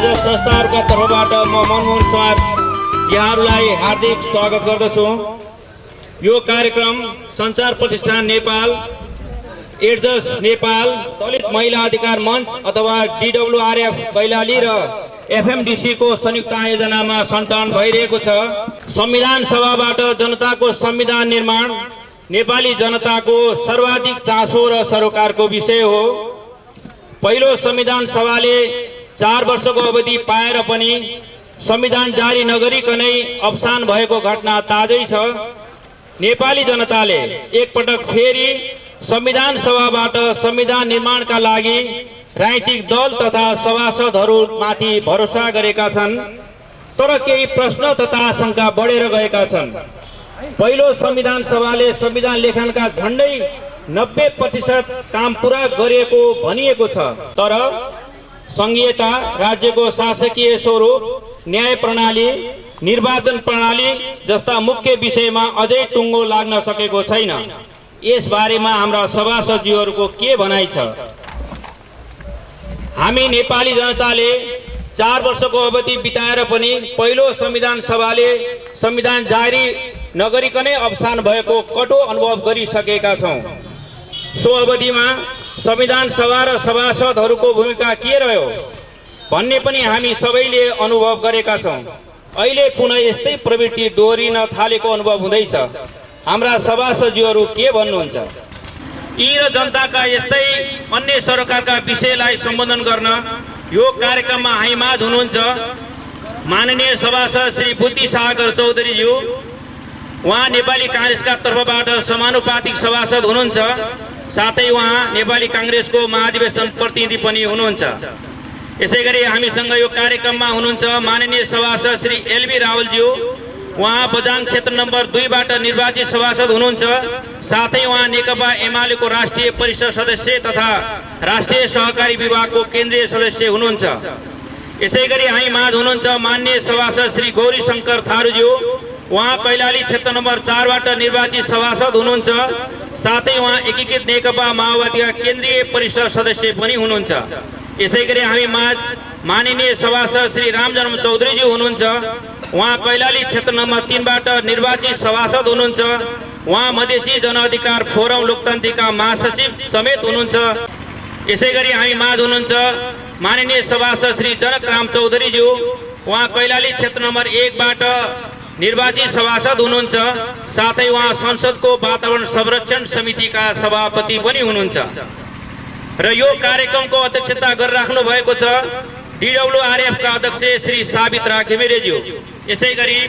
आयोजक संस्थाहरूका तर्फबाट म मनमोहन समाज यहाँहरूलाई हार्दिक स्वागत गर्दछु। यो कार्यक्रम संचार प्रतिष्ठान नेपाल, एड्जस नेपाल, दलित महिला अधिकार मञ्च अथवा DWRF कैलाली र FMDC को संयुक्त आयोजनामा सञ्चालन भइरहेको छ। संविधान सभाबाट जनताको संविधान निर्माण नेपाली जनताको सर्वाधिक चासो र सरोकारको विषय हो। पहिलो संविधान सभाले 4 वर्षको अवधि पाएर पनि संविधान जारी नगरिकनै अवसान भएको घटना ताजै छ। नेपाली जनताले एकपटक फेरि संविधान सभाबाट संविधान निर्माणका लागि राजनीतिक दल तथा सभासदहरूमाथि भरोसा गरेका छन्, तर केही प्रश्न तथा आशंका बढेर गएका छन्। पहिलो संविधान सभाले संविधान लेखनका झण्डै 90% काम पूरा गरिएको भनिएको छ, तर संघीयता, राज्यको शासकीय स्वरूप, न्याय प्रणाली, निर्वाचन प्रणाली जस्ता मुख्य विषयमा अझै टुङ्गो लाग्न सकेको छैन। यस बारेमा हाम्रा सभासदजीहरूको के भनाइ छ? हामी नेपाली जनताले 4 वर्षको अवधि बिताएर पनि पहिलो संविधान सभाले संविधान जारी नगरिकनै अवसान भएको कटु अनुभव गरिसकेका छौं। सो अवधिमा संविधान सभा र सभासदहरूको भूमिका के रह्यो भन्ने पनि हामी सबैले अनुभव गरेका छौं। अहिले पुनः यस्तै प्रवृत्ति दोहोरिन थालेको अनुभव हुँदैछ। हाम्रा सभासदजीहरू के भन्नुहुन्छ? यी र जनताका यस्तै अन्य सरकारका विषयलाई सम्बोधन गर्न यो कार्यक्रममा हामीमाझ हुनुहुन्छ माननीय सभासद श्री बुद्धि सागर चौधरीज्यू। उहाँ नेपाली कांग्रेसका तर्फबाट समानुपातिक सभासद हुनुहुन्छ, साथै उहाँ नेपाली कांग्रेसको महाधिवेशन प्रतिनिधि पनि हुनुहुन्छ। यसैगरी हामीसँग यो कार्यक्रममा हुनुहुन्छ माननीय सभासद श्री LB रावलज्यू। उहाँ बझाङ क्षेत्र नम्बर 2 बाट निर्वाचित सभासद हुनुहुन्छ, साथै उहाँ नेकपा एमालेको राष्ट्रिय परिषद सदस्य तथा राष्ट्रिय सहकारी विभागको केन्द्रीय सदस्य हुनुहुन्छ। यसैगरी हामी माझ हुनुहुन्छ माननीय सभासद श्री गौरी शंकर थारूज्यू। उहाँ कैलाली क्षेत्र नम्बर 4 बाट निर्वाचित सभासद हुनुहुन्छ, साथै उहाँ एकीकृत नेकपा माओवादीका केन्द्रीय परिषद सदस्य पनि हुनुहुन्छ। यसैगरी हामी माझ माननीय सभासद श्री रामजन्म चौधरीज्यू हुनुहुन्छ। उहाँ कैलाली क्षेत्र नम्बर 3 बाट निर्वाचित सभासद हुनुहुन्छ। उहाँ मधेसी जनअधिकार फोरम लोकतन्त्रका महासचिव समेत हुनुहुन्छ। यसैगरी हामी माझ हुनुहुन्छ माननीय सभासद श्री जनकराम चौधरीज्यू। उहाँ कैलाली क्षेत्र नम्बर 1 बाट निर्वाचित सभासद हुनुहुन्छ, साथै उहाँ संसदको वातावरण संरक्षण समितिका सभापति पनि हुनुहुन्छ। र यो कार्यक्रमको अध्यक्षता गरिराख्नु भएको छ DWRF का अध्यक्ष श्री साबित्रा घिमिरेज्यू। यसैगरी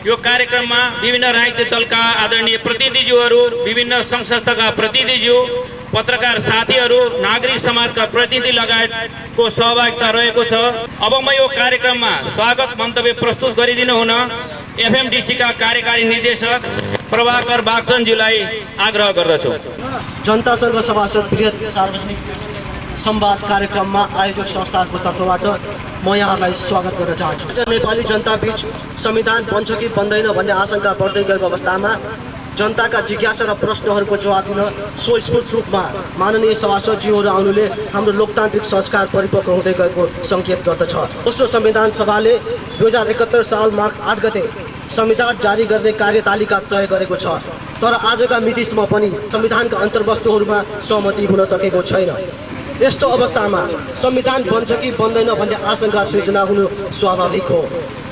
यो कार्यक्रममा विभिन्न राजनीतिक दलका आदरणीय प्रतिनिधिज्यूहरू, विभिन्न संघ संस्थाका प्रतिनिधिज्यू, पत्रकार साथीहरू, नागरिक समाजका प्रतिनिधि लगायतको सहभागिता रहेको छ। अब म यो कार्यक्रममा स्वागत मन्तव्य प्रस्तुत गरिदिनु हुन FMDC का कार्यकारी निर्देशक प्रभाकर बागचन्दज्यूलाई आग्रह गर्दछु। जनतासँग सभासद बृहत सार्वजनिक संवाद कार्यक्रममा आयोजक संस्थाहरूको तर्फबाट म यहाँलाई स्वागत गर्न चाहन्छु। नेपाली जनता बीच संविधान बन्छ कि बन्दैन भन्ने आशंका बढ्दै गएको अवस्थामा जनताका जिज्ञासा र प्रश्नहरूको जवाब दिन स्वस्फूर्त रूपमा माननीय सभासदज्यूहरू आउनुले हाम्रो लोकतान्त्रिक संस्कार परिपक्व हुँदै गएको सङ्केत गर्दछ। दोस्रो संविधान सभाले 2071 साल माघ 8 गते संविधान जारी गर्ने कार्यतालिका तय गरेको छ, तर आजका मितिसम्म पनि संविधानका अन्तर्वस्तुहरूमा सहमति हुन सकेको छैन। यस्तो अवस्थामा संविधान बन्छ कि बन्दैन भन्ने आशंका सृजना हुनु स्वाभाविक हो।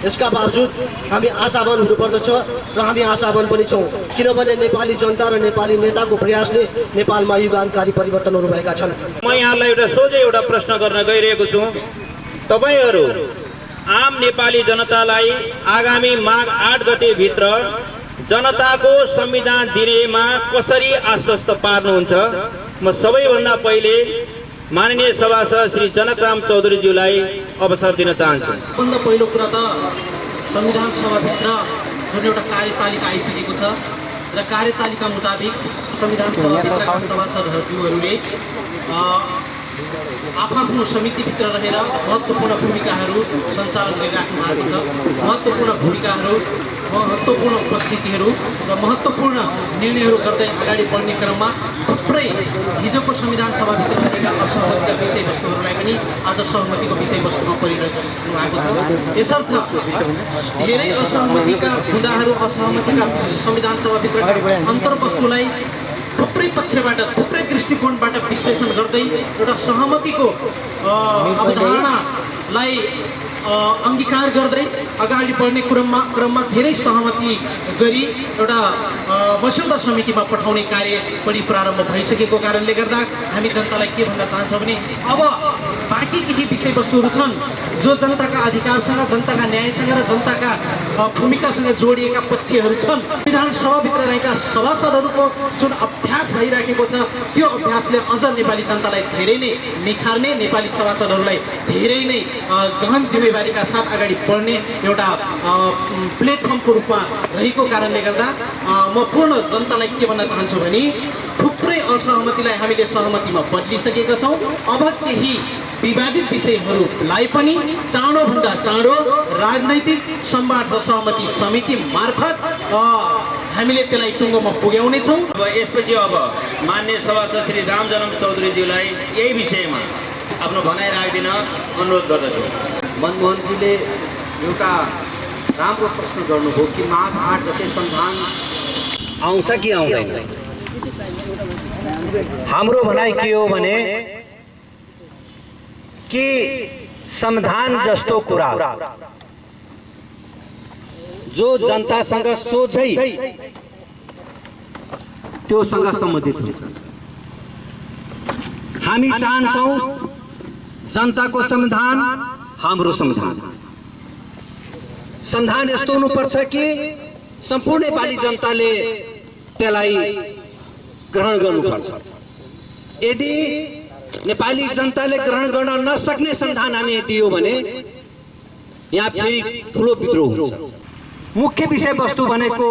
यसका बावजुद हामी आशावान हुनुपर्दछ र हामी आशावान पनि छौँ, किनभने नेपाली जनता र नेपाली नेताको प्रयासले नेपालमा युगान्तकारी परिवर्तनहरू भएका छन्। म यहाँलाई सोझै एउटा प्रश्न गर्न गइरहेको छु। तपाईहरू आम नेपाली जनतालाई आगामी माघ 8 गते भित्र जनताको संविधान दिनेमा कसरी आश्वस्त पार्नुहुन्छ? म सबैभन्दा पहिले माननीय सभासद श्री जनकराम चौधरीज्यूलाई अवसर दिन चाहन्छु। भन्दा पहिलो कुरा त संविधान सभाभित्र जुन एउटा कार्यतालिका आइसकेको छ र कार्यतालिका मुताबिक संविधान सभाभित्रका सभासदहरूले आफ्नो समितिभित्र रहेर महत्त्वपूर्ण भूमिकाहरू सञ्चालन गरिराख्नु भएको छ। महत्त्वपूर्ण भूमिकाहरू महत्त्वपूर्ण उपस्थितिहरू र महत्त्वपूर्ण निर्णयहरू गर्दै अगाडि बढ्ने क्रममा थुप्रै हिजोको संविधान सभाभित्र रहेका असहमतिका विषयवस्तुहरूलाई पनि आज सहमतिको विषयवस्तुमा परिणत भएको छ। यसर्थ धेरै असहमतिका मुद्दाहरू, असहमतिका संविधान सभाभित्रका अन्तर्वस्तुलाई थुप्रै पक्षबाट, थुप्रै दृष्टिकोणबाट विश्लेषण गर्दै एउटा सहमतिको अवधारणालाई अङ्गीकार गर्दै अगाडि बढ्ने क्रममा धेरै सहमति गरी एउटा मस्यौदा समितिमा पठाउने कार्य पनि प्रारम्भ भइसकेको कारणले गर्दा हामी जनतालाई के भन्न चाहन्छौँ भने अब बाँकी केही विषयवस्तुहरू छन् जो जनताका अधिकारसँग, जनताका न्यायसँग र जनताका भूमिकासँग जोडिएका पक्षहरू छन्। संविधान सभाभित्र रहेका सभासदहरूको जुन अभ्यास भइराखेको छ त्यो अभ्यासले अझ नेपाली जनतालाई धेरै नै निखार्ने, नेपाली सभासदहरूलाई धेरै नै गहन जिम्मेवारीका साथ अगाडि बढ्ने एउटा प्लेटफर्मको रूपमा रहेको कारणले गर्दा म पूर्ण जनतालाई के भन्न चाहन्छु भने थुप्रै असहमतिलाई हामीले सहमतिमा बदलिसकेका छौँ। अब केही विवादित विषयहरूलाई पनि चाँडोभन्दा चाँडो राजनैतिक संवाद र सहमति समिति मार्फत हामीले त्यसलाई टुङ्गोमा पुर्याउनेछौँ। अब यसपछि अब मान्य सभासद श्री रामजन्म चौधरीज्यूलाई यही विषयमा आफ्नो भनाइ राखिदिन अनुरोध गर्दछु। मनमोहनजीले एउटा राम्रो प्रश्न गर्नुभयो कि माघ 8 गते संविधान आउँछ कि आउँदैन। हाम्रो भनाइ के हो भने कि संविधान जस्तो कुरा जो जनतासँग सोझै त्योसँग सम्बन्धित हुन्छ। हामी चाहन्छौँ जनताको संविधान हाम्रो संविधान। संविधान यस्तो हुनुपर्छ कि सम्पूर्ण नेपाली जनताले त्यसलाई ग्रहण गर्नुपर्छ। यदि नेपाली जनताले ग्रहण गर्न नसक्ने संविधान हामी दियो भने यहाँ फेरि ठुलो विद्रोह हुन्छ। मुख्य विषयवस्तु भनेको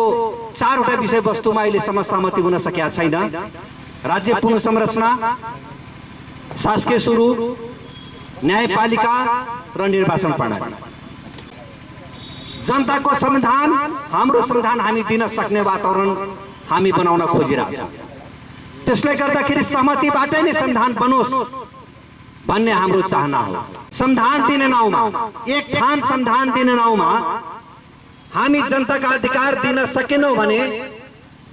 4वटा विषयवस्तुमा अहिलेसम्म सहमति हुन सकेका छैन। राज्य पुनर्संरचना, शासकीय स्वरूप, न्यायपालिका र निर्वाचन प्रणाली। जनताको संविधान, हाम्रो संविधान हामी दिन सक्ने वातावरण हामी बनाउन खोजिरहेछौँ। त्यसले गर्दाखेरि सहमतिबाटै नै संविधान बनोस् भन्ने हाम्रो चाहना हो। संविधान दिने नाउँमा, एक ठान संविधान दिने नाउँमा हामी जनताका अधिकार दिन सकेनौँ भने,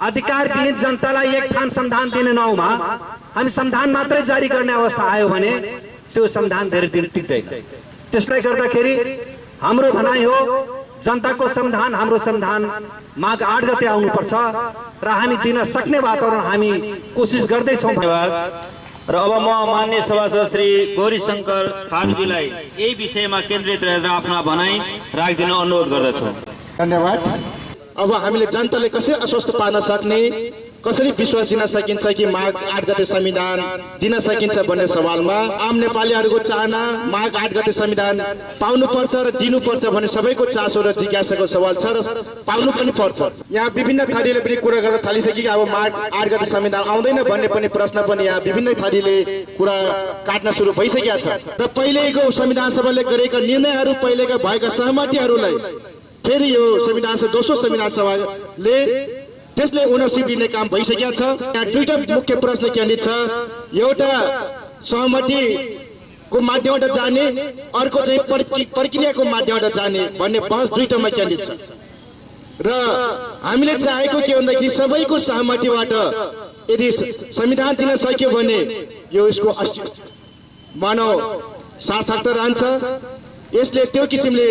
अधिकारविहीन जनतालाई एक ठान संविधान दिने नाउँमा हामी संविधान मात्रै जारी गर्ने अवस्था आयो भने त्यो संविधान धेरै दिन टिक्दैन। त्यसले गर्दाखेरि हाम्रो भनाइ हो जनताको संविधान, हाम्रो संविधान माघ 8 गते आउनुपर्छ र हामी दिन सक्ने वातावरण हामी कोसिस गर्दैछौँ। धन्यवाद। र अब म मान्य सभासद श्री गौरीशङ्कर थारूजीलाई यही विषयमा केन्द्रित रहेर आफ्ना भनाइ राखिदिन अनुरोध गर्दछु। धन्यवाद। अब हामीले जनताले कसरी आश्वस्त पार्न सक्ने, कसरी विश्वास दिन सकिन्छ कि माघ 8 गते संविधान दिन सकिन्छ भन्ने सवालमा आम नेपालीहरूको चाहना माघ 8 गते संविधान पाउनुपर्छ र दिनुपर्छ भन्ने सबैको चासो र जिज्ञासाको सवाल छ र पाउनु पनि पर्छ। यहाँ विभिन्न थरीले पनि कुरा गर्न थालिसके कि अब माघ 8 गते संविधान आउँदैन भन्ने पनि प्रश्न पनि यहाँ विभिन्न थरीले कुरा काट्न सुरु भइसकेका छ र पहिलेको संविधान सभाले गरेका निर्णयहरू, पहिलेका भएका सहमतिहरूलाई फेरि यो संविधान सभा, दोस्रो संविधान सभाले त्यसले ओनरसिप दिने काम भइसकेको छ। यहाँ दुईटा मुख्य प्रश्न केन्द्रित छ। एउटा सहमतिको माध्यमबाट जाने, अर्को चाहिँ प्रक्रियाको माध्यमबाट जाने भन्ने बहस दुईटामा केन्द्रित छ र हामीले चाहेको के भन्दाखेरि सबैको सहमतिबाट यदि संविधान दिन सक्यो भने यो यसको मानव सार्थकता रहन्छ। यसले त्यो किसिमले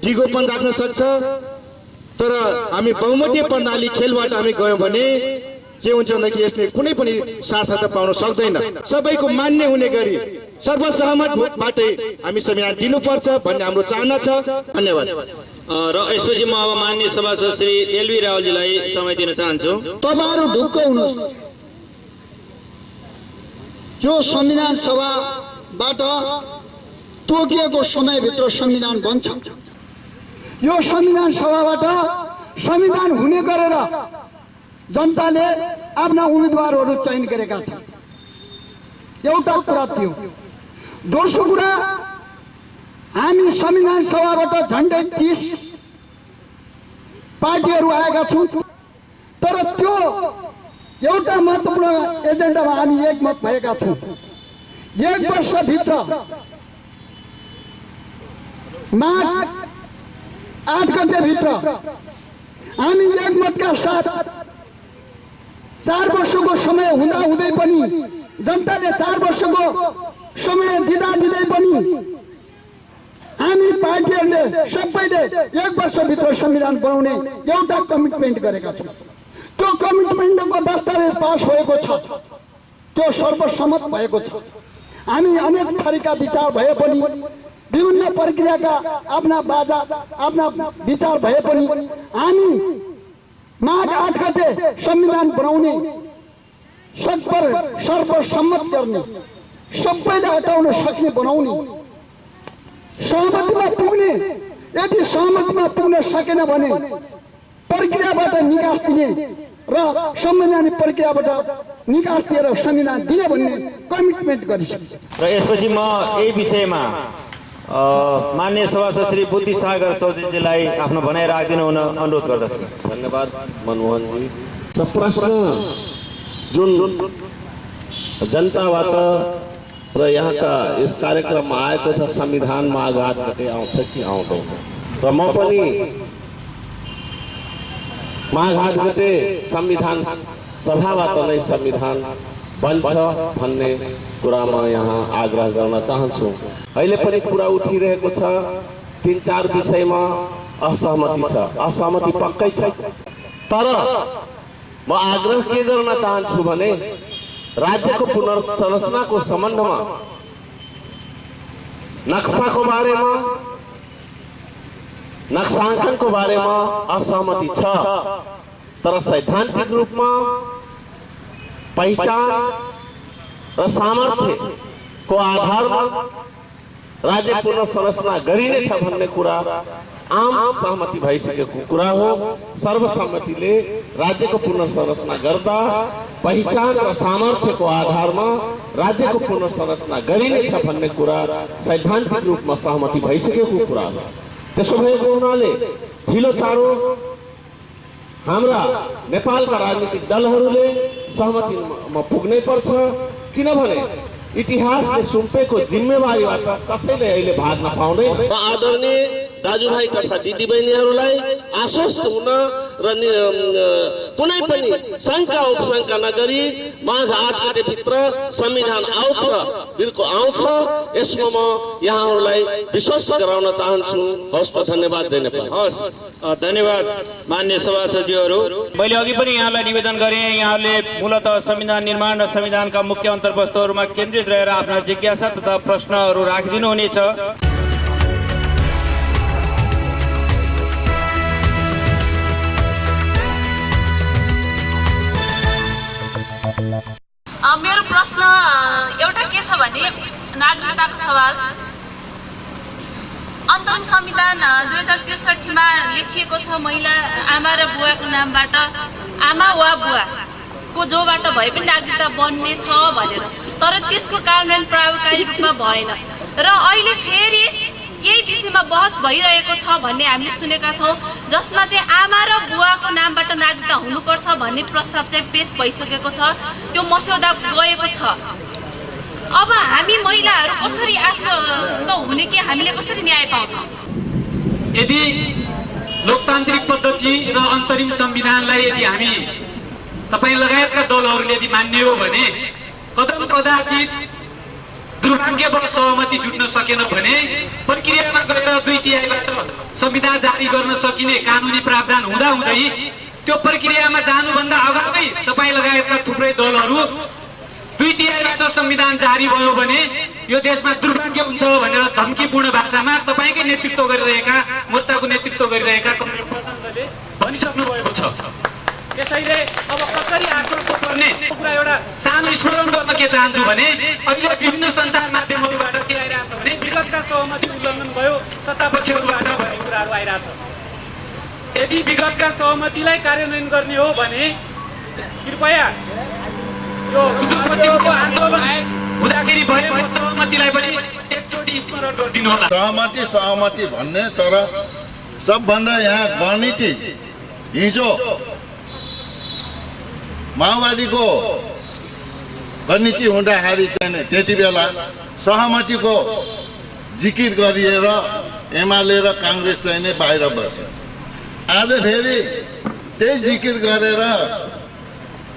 दिगोपन राख्न सक्छ। तर हामी बहुमतीय प्रणाली खेलबाट हामी गयौँ भने के हुन्छ भन्दाखेरि यसले कुनै पनि सार्थकता पाउन सक्दैन। सबैको मान्य हुने गरी सर्वसहमतबाटै हामी संविधान दिनुपर्छ भन्ने हाम्रो चाहना छ। धन्यवाद। र यसपछि म अब मान्य सभासद श्री एलबी रावलजीलाई समय दिन चाहन्छु। तपाईहरु ढुक्क हुनुहोस्। यो संविधान सभाबाट तोकिएको समयभित्र संविधान बन्छ। यो संविधान सभाबाट संविधान हुने गरेर जनताले आफ्ना उम्मेदवारहरू चयन गरेका छन्। एउटा कुरा त्यो। दोस्रो कुरा, हामी संविधान सभाबाट झन्डै 30 पार्टीहरू आएका छौँ, तर त्यो एउटा महत्त्वपूर्ण एजेन्डामा हामी एकमत भएका छौँ। 1 वर्षभित्र माघ 8 गतेभित्र हामी एकमतका साथ 4 वर्षको समय हुँदा हुँदै पनि, जनताले 4 वर्षको समय दिँदा दिँदै पनि हामी पार्टीहरूले सबैले 1 वर्षभित्र संविधान बनाउने एउटा कमिटमेन्ट गरेका छौँ। त्यो कमिटमेन्टको दस्तावेज पास भएको छ, त्यो सर्वसम्मत भएको छ। हामी अनेक थरीका विचार भए पनि, विभिन्न प्रक्रियाका आफ्ना बाजा आफ्ना विचार भए पनि हामी माघ 8 गते संविधान बनाउने, सर्वसम्मत गर्ने, सबैले हटाउन सक्ने बनाउने, सहमतिमा पुग्ने, यदि सहमतिमा पुग्न सकेन भने प्रक्रियाबाट निकास दिने र संवैधानिक प्रक्रियाबाट निकास दिएर संविधान दिने भन्ने कमिटमेन्ट गरिसक्यो। र यसपछि म यही विषयमा माननीय सभासद श्री बुद्धि सागर चौधरीजीलाई आफ्नो भनाइ राखिदिनु हुन अनुरोध गर्दछु। धन्यवाद मनमोहनजी। र प्रश्न जुन जनताबाट र यहाँका यस कार्यक्रममा आएको छ, संविधानमा आघात गते आउँछ कि आउँदैन, र म पनि माघ 8 गते संविधान सभाबाट नै संविधान बन्छ भन्ने कुरामा यहाँ आग्रह गर्न चाहन्छु। अहिले पनि कुरा उठिरहेको छ, 3-4 विषयमा असहमति छ, असहमति पक्कै छ, तर म आग्रह के गर्न चाहन्छु भने राज्यको पुनर्संरचनाको सम्बन्धमा नक्साको बारेमा, नक्साङ्कनको बारेमा असहमति छ, तर सैद्धान्तिक रूपमा पहिचान र सामर्थ्यको आधारमा राज्य पुनर्संरचना गरिनेछ भन्ने कुरा आम सहमति भइसकेको कुरा हो। सर्वसम्मतिले राज्यको पुनर्संरचना गर्दा पहिचान र सामर्थ्यको आधारमा राज्यको पुनर्संरचना गरिनेछ भन्ने कुरा सैद्धान्तिक रूपमा सहमति भइसकेको कुरा हो। त्यसो भएको हुनाले ढिलो चाँडो हाम्रा नेपालका राजनीतिक दलहरूले सहमतिमा पुग्नै पर्छ, किनभने इतिहासले सुम्पेको जिम्मेवारीबाट कसैले अहिले भाग्न पाउँदैन। आदरणीय दाजुभाइ तथा दिदीबहिनीहरूलाई आश्वस्त हुन र कुनै पनि शङ्का उपशङ्का नगरी माघ 8 गतेभित्र संविधान आउँछ, यसमा म यहाँहरूलाई विश्वस्त गराउन चाहन्छु। हवस् त, धन्यवाद। जय नेपाल। हस्, धन्यवाद माननीय सभासदज्यूहरू। मैले अघि पनि यहाँलाई निवेदन गरेँ, यहाँले मूलतः संविधान निर्माण र संविधानका मुख्य अन्तर्वस्तुहरूमा केन्द्रित रहेर आफ्ना जिज्ञासा तथा प्रश्नहरू राखिदिनु हुनेछ। मेरो प्रश्न एउटा के छ भने नागरिकताको सवाल। अन्तरिम संविधान 2063 मा लेखिएको छ महिला आमा र बुवाको नामबाट आमा वा बुवा को जोबाट भए पनि नागरिकता बन्ने छ भनेर, तर त्यसको कार्यान्वयन प्रभावकारी रूपमा भएन र अहिले फेरि यही विषयमा बहस भइरहेको छ भन्ने हामीले सुनेका छौँ, जसमा चाहिँ आमा र बुवाको नामबाट नागरिकता हुनुपर्छ भन्ने प्रस्ताव चाहिँ पेश भइसकेको छ, त्यो मस्यौदा गएको छ। अब हामी महिलाहरू कसरी आश्वस्त हुने कि हामीले कसरी न्याय पाउँछौँ? यदि लोकतान्त्रिक पद्धति र अन्तरिम संविधानलाई यदि हामी तपाईँ लगायतका दलहरूले यदि मान्ने हो भने कदाचित दुर्भाग्यवश सहमति जुट्न सकेन भने प्रक्रियामा गएर 2/3बाट संविधान जारी गर्न सकिने कानुनी प्रावधान हुँदाहुँदै त्यो प्रक्रियामा जानुभन्दा अगावै तपाईँ लगायतका थुप्रै दलहरू 2/3बाट संविधान जारी भयो भने यो देशमा दुर्भाग्य हुन्छ भनेर धम्कीपूर्ण भाषामा तपाईँकै नेतृत्व गरिरहेका, मोर्चाको नेतृत्व गरिरहेका कमरेडले भनिसक्नु भएको छ। त्यसैले अब कसरी आश्वस्त गर्ने कुरा एउटा सानो स्मरण गर्न के चाहन्छु भने अहिले विभिन्न सञ्चार माध्यमहरूबाट के आइरहेको छ भने विगतका सहमति उल्लङ्घन भयो, सत्तापक्षहरूबाट भन्ने कुराहरू आइरहेको छ। यदि विगतका सहमतिलाई कार्यान्वयन गर्ने हो भने कृपया यो सुदूरपश्चिमको आन्दोलन हुँदाखेरि भएको सहमतिलाई पनि एकचोटि स्मरण गरिदिनु होला। सहमति भन्ने, तर सबभन्दा यहाँ गणितीय हिजो माओवादीको गणनीति हुँदाखेरि चाहिँ त्यति बेला सहमतिको जिकिर गरिएर एमाले र काङ्ग्रेस चाहिँ नै बाहिर बसे। आज फेरि त्यही जिकिर गरेर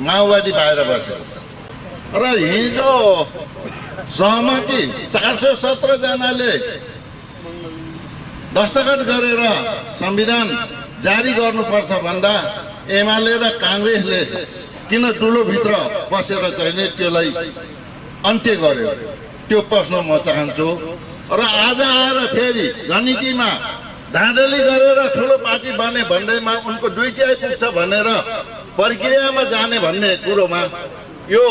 माओवादी बाहिर बसेको छ र हिजो सहमति 417 जनाले दस्तखत गरेर संविधान जारी गर्नुपर्छ भन्दा एमाले र काङ्ग्रेसले किन डुलोभित्र बसेर चाहिँ त्यसलाई अन्त्य गर्यो, त्यो प्रश्न म चाहन्छु। र आज आएर फेरि गणनीतिमा धाँधली गरेर ठुलो पार्टी बने भन्दैमा उनको दुईटी आइपुग्छ भनेर प्रक्रियामा जाने भन्ने कुरोमा यो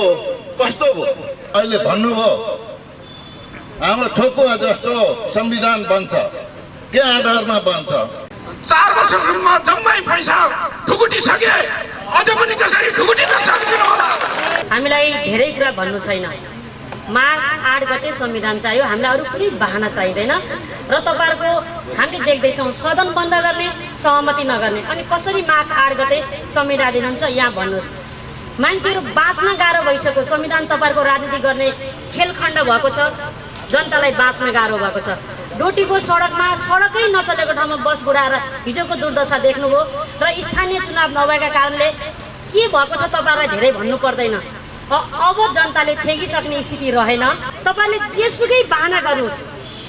कस्तो भयो? अहिले भन्नुभयो हाम्रो ठोकुवा जस्तो संविधान बन्छ, के आधारमा बन्छ? 4 वर्षसम्म जम्मै पैसा ढुकुटिसके, अझ पनि त्यसरी ढुकुटिन सक्दिन होला। हामीलाई धेरै कुरा भन्नु छैन। माघ 8 गते संविधान चाहियो, हामीलाई अरू कुनै बहाना चाहिँदैन। र तपाईँहरूको हामीले देख्दैछौँ सदन बन्द गर्ने, सहमति नगर्ने, अनि कसरी माघ 8 गते संविधान दिनुहुन्छ यहाँ भन्नुहोस्। मान्छेहरू बाँच्न गाह्रो भइसक्यो। संविधान तपाईँहरूको राजनीति गर्ने खेलखण्ड भएको छ, जनतालाई बाँच्न गाह्रो भएको छ। डोटीको सडकमा सडकै नचलेको ठाउँमा बस गुडाएर हिजोको दुर्दशा देख्नुभयो। र स्थानीय चुनाव नभएका कारणले के भएको छ तपाईँहरूलाई धेरै भन्नु पर्दैन। अब जनताले ठेकिसक्ने स्थिति रहेन। तपाईँले जेसुकै बहाना गर्नुहोस्,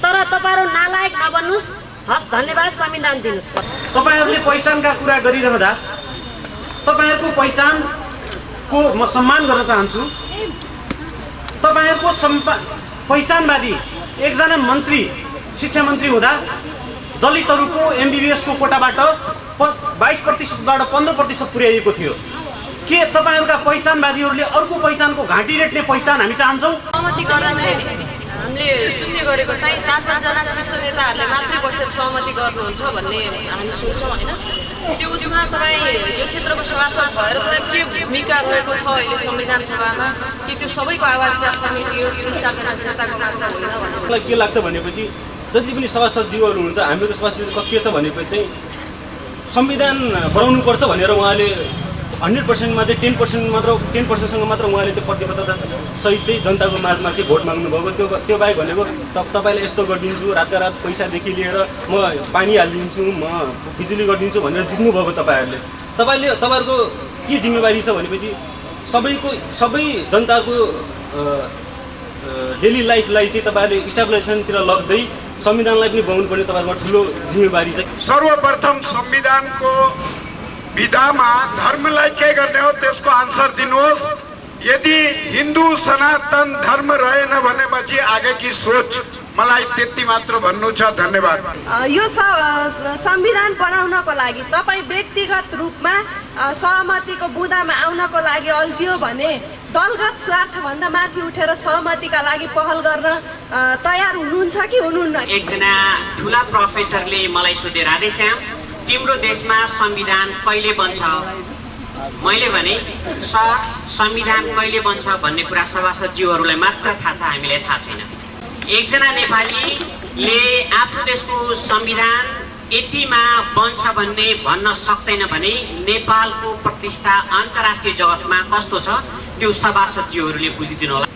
तर तपाईँहरू नालायक नबन्नुहोस्। हस्, धन्यवाद। संविधान दिनुहोस्। तपाईँहरूले पहिचानका कुरा गरिरहँदा तपाईँहरूको पहिचानको म सम्मान गर्न चाहन्छु। तपाईँहरूको पहिचानवादी एकजना मन्त्री, शिक्षा मन्त्री हुँदा दलितहरूको एमबीबीएसको कोटाबाट 22%बाट 15% पुर्याइएको थियो। के तपाईँहरूका पहिचानवादीहरूले अर्को पहिचानको घाँटी रेट्ने पहिचान हामी चाहन्छौँ? सहमति गर्दाखेरि हामीले सुन्ने गरेको चाहिँ 4-5 जना शीर्ष नेताहरूले मात्रै बसेर सहमति गर्नुहुन्छ भन्ने हामी सोच्छौँ होइन। त्यो उसमा तपाईँ यो क्षेत्रको सभासद भएर तपाईँ के भूमिका रहेको छ अहिले संविधान सभामा, कि त्यो सबैको आवाज त्यहाँ समेटियो, जनताको मात्र होइन भन्ने मलाई के लाग्छ भनेपछि जति पनि सभासदज्यूहरू हुनुहुन्छ, हाम्रो सभासदको के छ भनेपछि चाहिँ संविधान बनाउनुपर्छ भनेर उहाँले 100% मा चाहिँ 10%सँग मात्र उहाँले त्यो प्रतिबद्धता सहित चाहिँ जनताको माझमा चाहिँ भोट माग्नु भएको। त्यो बाहेक भनेको तपाईँलाई यस्तो गरिदिन्छु, रातका रात पैसादेखि लिएर म पानी हालिदिन्छु, म बिजुली गरिदिन्छु भनेर जित्नु भएको तपाईँहरूको के जिम्मेवारी छ भनेपछि सबै जनताको डेली लाइफलाई चाहिँ तपाईँहरूले स्टेबलाइजेसनतिर लग्दै संविधानलाई पनि बनाउनु पर्ने तपाईँहरूको ठुलो जिम्मेवारी छ। सर्वप्रथम संविधानको विधामा धर्मलाई के गर्ने हो त्यसको आन्सर दिनुहोस्। यदि हिन्दू सनातन धर्म रहेन भनेपछि आगेकी सोच, मलाई त्यति मात्र भन्नु छ। धन्यवाद। यो संविधान बनाउनको लागि तपाईँ व्यक्तिगत रूपमा सहमतिको बुँदामा आउनको लागि अल्झियो भने दलगत स्वार्थभन्दा माथि उठेर सहमतिका लागि पहल गर्न तयार हुनुहुन्छ कि हुनुहुन्न? एकजना ठुला प्रोफेसरले मलाई सोधे, राधेश्याम तिम्रो देशमा संविधान कहिले बन्छ? मैले भने सर संविधान कहिले बन्छ भन्ने कुरा सभासदज्यूहरूलाई मात्र थाहा छ, हामीलाई थाहा छैन। एकजना नेपालीले आफ्नो देशको संविधान यतिमा बन्छ भन्ने भन्न सक्दैन भने नेपालको प्रतिष्ठा अन्तर्राष्ट्रिय जगतमा कस्तो छ त्यो सभासदज्यूहरूले बुझिदिनु होला।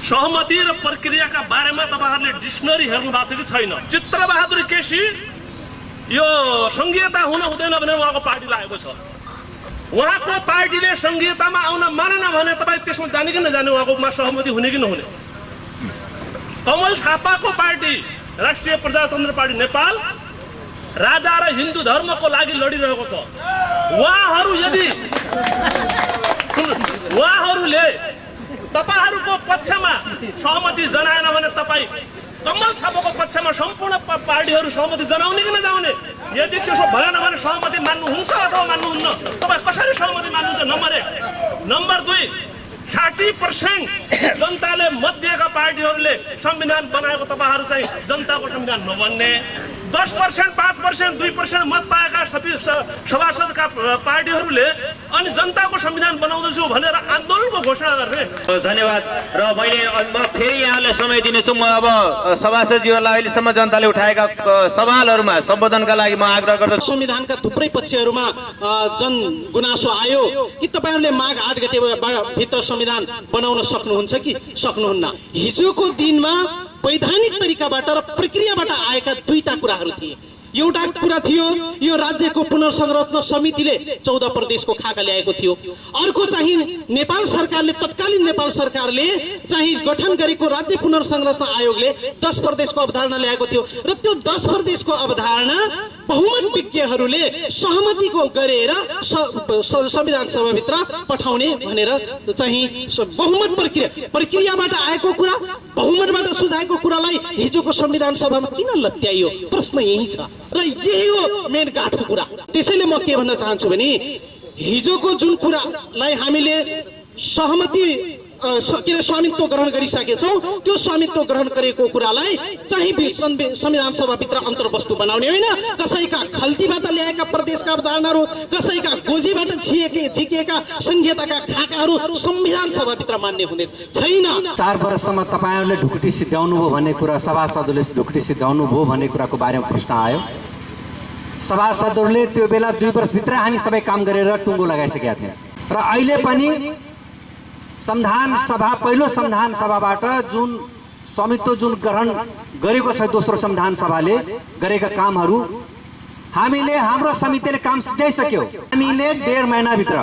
सहमति र प्रक्रियाका बारेमा तपाईँहरूले डिक्सनरी हेर्नु भएको छ कि छैन? चित्रबहादुर केसी यो संघीयता हुन हुँदैन भनेर उहाँको पार्टी लागेको छ। उहाँको पार्टीले संघीयतामा आउन मानेन भने तपाईँ त्यसमा जाने कि नजाने, उहाँकोमा सहमति हुने कि नहुने? कमल थापाको पार्टी राष्ट्रिय प्रजातन्त्र पार्टी नेपाल राजा र हिन्दू धर्मको लागि लडिरहेको छ। उहाँहरूले तपाईँहरूको पक्षमा सहमति जनाएन भने तपाईँ कमल थापाको पक्षमा सम्पूर्ण पार्टीहरू सहमति जनाउने कि नजाउने? यदि त्यसो भएन भने सहमति मान्नुहुन्छ अथवा मान्नुहुन्न? तपाईँ कसरी सहमति मान्नुहुन्छ? नम्बर 1। नम्बर 2, 60% जनताले मत दिएका पार्टीहरूले संविधान बनाएको तपाईँहरू चाहिँ जनताको संविधान नबन्ने, 10%, 5%, 2% मत पाएका सभासदका पार्टीहरूले अनि जनताको संविधान बनाउँदैछु भनेर आन्दोलन भएको घोषणा गर्ने। धन्यवाद। र मैले म फेरि यहाँलाई समय दिनेछु। म अब सभासदज्यूहरूलाई अहिलेसम्म जनताले उठाएका सवालहरूमा सम्बोधनका लागि म आग्रह गर्दछु। संविधानका थुप्रै पक्षहरूमा जन गुनासो आयो कि तपाईँहरूले माघ 8 गते भित्र संविधान बनाउन सक्नुहुन्छ कि सक्नुहुन्न। हिजोको दिनमा वैधानिक तरिकाबाट र प्रक्रियाबाट आएका दुईटा कुराहरू थिए। एउटा कुरा थियो यो राज्यको पुनर्संरचना समितिले 14 प्रदेशको खाका ल्याएको थियो। अर्को चाहिँ नेपाल सरकारले तत्कालीन नेपाल सरकारले चाहिँ गठन गरेको राज्य पुनर्संरचना आयोगले 10 प्रदेशको अवधारणा ल्याएको थियो र त्यो 10 प्रदेशको अवधारणा बहुमत विज्ञहरूले सहमतिको गरेर संविधान सभाभित्र पठाउने भनेर चाहिँ बहुमत प्रक्रियाबाट आएको कुरा बहुमतबाट सुझाएको कुरालाई हिजोको संविधान सभामा किन लत्याइयो? प्रश्न यही छ र यही हो मेन गाँठो कुरा। त्यसैले म के भन्न चाहन्छु भने हिजोको जुन कुरालाई हामीले सहमति स्वामित्व ग्रहण गरिसकेछौँ त्यो स्वामित्व ग्रहण गरेको कुरालाई चाहिँ संविधान सभाभित्र अन्तर्वस्तु बनाउने होइन। कसैका खल्तीबाट ल्याएका प्रदेशका अवधारणाहरू कसैका गोजीबाट झिकिएका संहिताका खाकाहरू संविधान सभाभित्र मान्य हुने छैन। 4 वर्षसम्म तपाईँहरूले ढुकुटी सिद्ध्याउनु भयो भन्ने कुरा सभासदहरूले ढुकुटी सिद्ध्याउनु भयो भन्ने कुराको बारेमा प्रश्न आयो। सभासदहरूले त्यो बेला 2 वर्षभित्र हामी सबै काम गरेर टुङ्गो लगाइसकेका थियौँ र अहिले पनि संविधान सभा पहिलो संविधान सभाबाट जुन स्वामित्व जुन ग्रहण गरेको छ दोस्रो संविधान सभाले गरेका कामहरू हामीले हाम्रो समितिले काम सिद्ध्याइसक्यो। हामीले 1.5 महिनाभित्र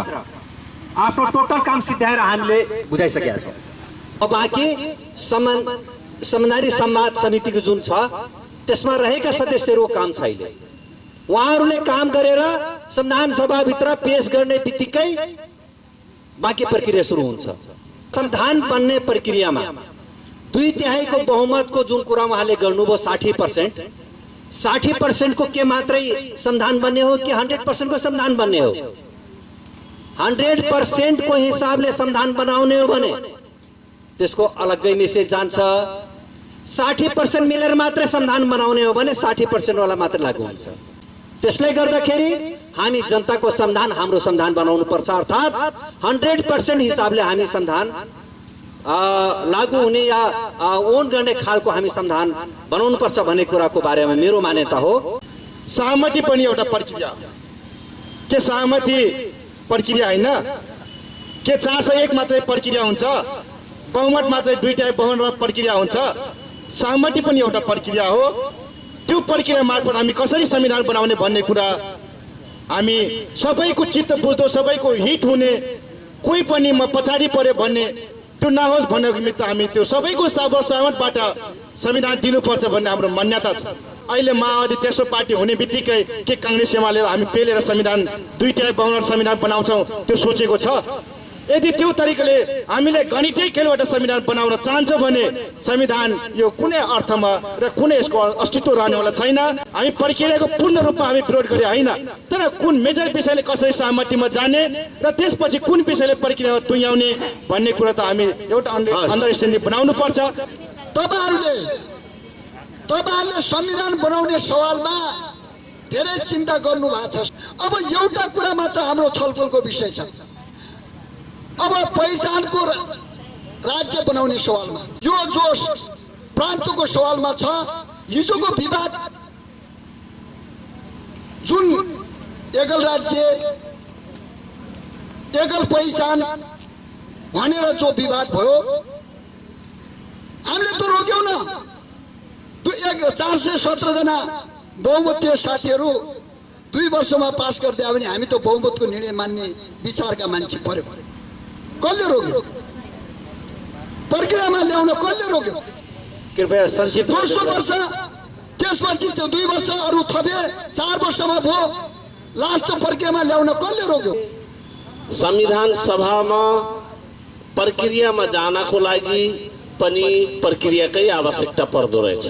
आफ्नो टोटल काम सिद्ध्याएर हामीले बुझाइसकेका छौँ। अब बाँकी समन्वय संवाद समितिको जुन छ त्यसमा रहेका सदस्यहरूको काम छैन। उहाँहरूले काम गरेर संविधान सभाभित्र पेश गर्ने बित्तिकै बाँकी प्रक्रिया सुरु हुन्छ। संविधान बन्ने प्रक्रियामा 2/3 को बहुमतको जुन कुरा उहाँले गर्नुभयो 60% को के मात्रै संविधान बन्ने हो कि 100% को संविधान बन्ने हो? 100% को हिसाबले संविधान बनाउने हो भने त्यसको अलग्गै मेसेज जान्छ। 60% मिलेर मात्रै संविधान बनाउने हो भने 60% वाला मात्रै लागू हुन्छ। त्यसले गर्दाखेरि हामी जनताको संविधान हाम्रो संविधान बनाउनु पर्छ अर्थात् 100% हिसाबले हामी संविधान लागू हुने या ओन गर्ने खालको हामी संविधान बनाउनु पर्छ भन्ने कुराको बारेमा मेरो मान्यता हो। सहमति पनि एउटा प्रक्रिया के सहमति प्रक्रिया होइन के 401 मात्रै प्रक्रिया हुन्छ बहुमत मात्रै 2 बहुमत प्रक्रिया हुन्छ। सहमति पनि एउटा प्रक्रिया हो। त्यो प्रक्रिया मार्फत हामी कसरी संविधान बनाउने भन्ने कुरा हामी सबैको चित्त बुझ्दो सबैको हित हुने कोही पनि म पछाडि परे भन्ने त्यो नहोस् भन्ने निमित्त हामी त्यो सबैको सहमतबाट संविधान दिनुपर्छ भन्ने हाम्रो मान्यता छ। अहिले माओवादी तेस्रो पार्टी हुने बित्तिकै के कांग्रेस एमाले हामी पेलेर संविधान 2 बहुमत संविधान बनाउँछौँ त्यो सोचेको छ? यदि त्यो तरिकाले हामीले गणितीय खेलबाट संविधान बनाउन चाहन्छौँ भने संविधान यो कुनै अर्थमा र कुनै यसको अस्तित्व रहनेवाला छैन। हामी प्रक्रियाको पूर्ण रूपमा हामी विरोध गरे होइन, तर कुन मेजर विषयले कसरी सहमतिमा जाने र त्यसपछि कुन विषयले प्रक्रिया तुल्याउने भन्ने कुरा त हामी एउटा अन्डरस्ट्यान्डिङ बनाउनु पर्छ। तपाईहरुले संविधान बनाउने सवालमा धेरै चिन्ता गर्नु भएको छ। अब एउटा कुरा मात्र हाम्रो छलफलको विषय छ। अब पहिचानको राज्य बनाउने सवालमा यो जोश प्रान्तको सवालमा छ। हिजोको विवाद जुन एकल राज्य एकल पहिचान भनेर जो विवाद भयो हामीले त रोक्यौं न। 417 जना बहुमतीय साथीहरू 2 वर्षमा पास गरिदियो भने हामी त बहुमतको निर्णय मान्ने विचारका मान्छे पर्यो। कसले रोक्यो? प्रक्रियामा ल्याउन कसले रोक्यो? कृपया संक्षिप्त। दोस्रो वर्ष त्यसपछि 2 वर्ष अरू थपे 4 वर्षमा भयो। लास्ट प्रक्रियामा ल्याउन कसले रोक्यो? संविधान सभामा प्रक्रियामा जानको लागि पनि प्रक्रियाकै आवश्यकता पर्दो रहेछ।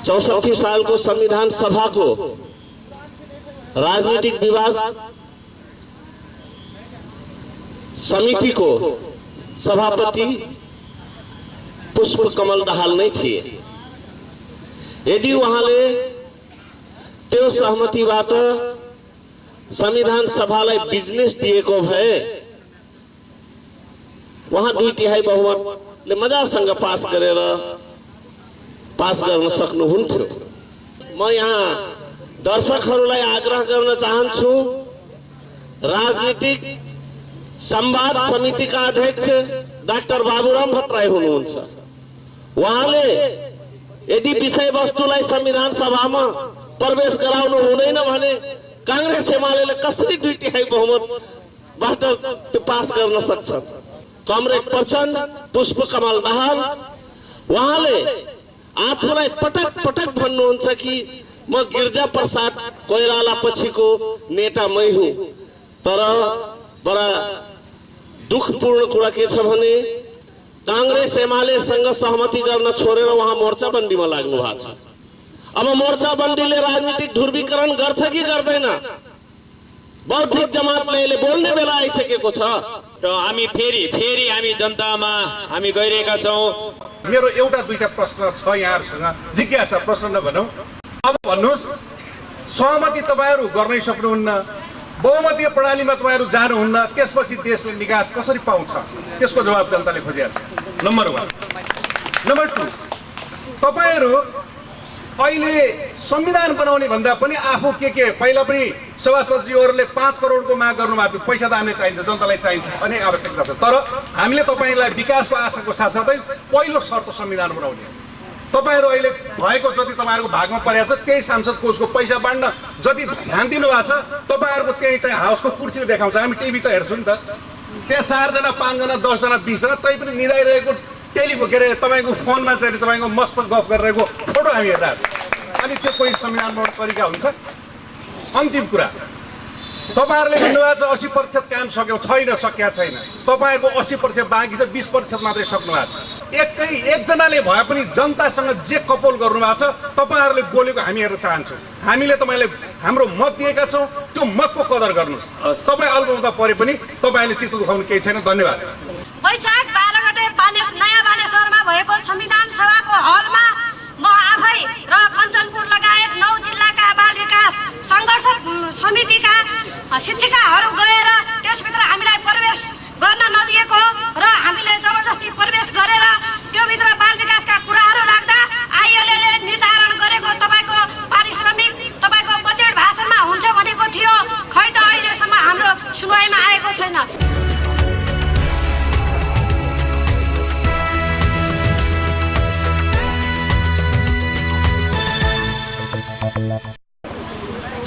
64 सालको संविधान सभाको राजनीतिक विवाद समितिको सभापति पुष्पकमल दाहाल नै थिए। यदि उहाँले त्यो सहमतिबाट संविधान सभालाई बिजनेस दिएको भए उहाँ 2/3 बहुमतले मजासँग पास गर्न सक्नुहुन्थ्यो। म यहाँ दर्शकहरूलाई आग्रह गर्न चाहन्छु, राजनीतिक संवाद समितिका अध्यक्ष डाक्टर बाबुराम भट्टराई हुनुहुन्छ। उहाँले यदि विषयवस्तुलाई संविधान सभामा प्रवेश गराउनु हुँदैन भने कांग्रेस एमाले कसरी 2/3 बहुमतबाट त्यो पास गर्न सक्छ? कमरेड प्रचण्ड, पुष्पकमल दाहाल उहाँले आफूलाई पटक पटक भन्नुहुन्छ कि म गिरिजा प्रसाद कोइराला पछिको नेता मै हुँ। तर बडा दुखपूर्ण कुरा के छ भने कांग्रेस एमालेसँग सहमति गर्न छोडेर उहाँ मोर्चाबन्दीमा लाग्नु भएको छ। अब मोर्चाबन्दीले राजनीतिक ध्रुवीकरण गर्छ कि गर्दैन? बौद्धिक जमातले बोल्ने बेला आइसकेको छ। र हामी फेरि हामी जनतामा हामी गइरहेका छौँ। मेरो एउटा दुईटा प्रश्न छ यहाँहरुसँग, जिज्ञासा प्रश्न नभनौं। अब भन्नुहोस्, सहमति तपाईहरु गर्नै सक्नुहुन्न, बहुमतीय प्रणालीमा तपाईहरु जानुहुन्न, त्यसपछि देशले निकास कसरी पाउँछ? त्यसको जवाब जनताले खोजिरहेछ। नम्बर 1। नम्बर 2, तपाईहरु अहिले संविधान बनाउने भन्दा पनि आफू के पहिला पनि सभासदज्यूहरूले 5 करोडको माग गर्नुभएको थियो। पैसा त हामीले चाहिन्छ, जनतालाई चाहिन्छ, अनेक आवश्यकता छ। तर हामीले तपाईलाई विकासको आशाको साथसाथै पहिलो शर्त संविधान बनाउने। तपाईहरु अहिले भएको जति तपाईहरुको भागमा परेको छ त्यही सांसद कोषको पैसा बाँड्न जति ध्यान दिनु भएको छ, तपाईहरुको त्यही चाहिँ हाउसको कुर्सीले देखाउँछ। हामी टिभी त हेर्छौँ नि त, त्यहाँ 4 जना 5 जना 10 जना 20 जना तै पनि निदाइरहेको तपाईको फोनमा चाहिँ तपाईको मस्त गफ गरिरहेको फोटो हामी हेर्दा अनि त्यो कोही संविधान बनाउने तरिका हुन्छ? अन्तिम कुरा, तपाईहरुले भन्नुभएको छ 80% काम सक्यो, सकिया छैन। तपाईहरुको 80% बाँकी छ, 20% मात्रै सक्नु भएको छ। एकजनाले भए पनि जनतासँग जे कपोल गर्नुभएको छ तपाईहरुले बोलेको हामी हेर्न चाहन्छौँ। हामीले तपाईलाई हाम्रो मत दिएका छौँ, त्यो मतको कदर गर्नुहोस्। तपाईँ अल्पमतमा परे पनि तपाईले चित्त दुखाउनु केही छैन। धन्यवाद। वैशाख 12 गते नयाँ बानेश्वरमा भएको संविधान सभाको हलमा म आफै र कञ्चनपुर लगायत 9 जिल्लाका बाल विकास संघर्ष समितिका शिक्षिकाहरू गएर त्यसभित्र हामीलाई प्रवेश गर्न नदिएको र हामीले जबरजस्ती प्रवेश गरेर त्योभित्र बाल विकासका कुराहरू राख्दा आईएलएले निर्धारण गरेको तपाईको पारिश्रमिक तपाईको बजेट भाषणमा हुन्छ भनेको थियो। खै त अहिलेसम्म हाम्रो सुनवाईमा आएको छैन।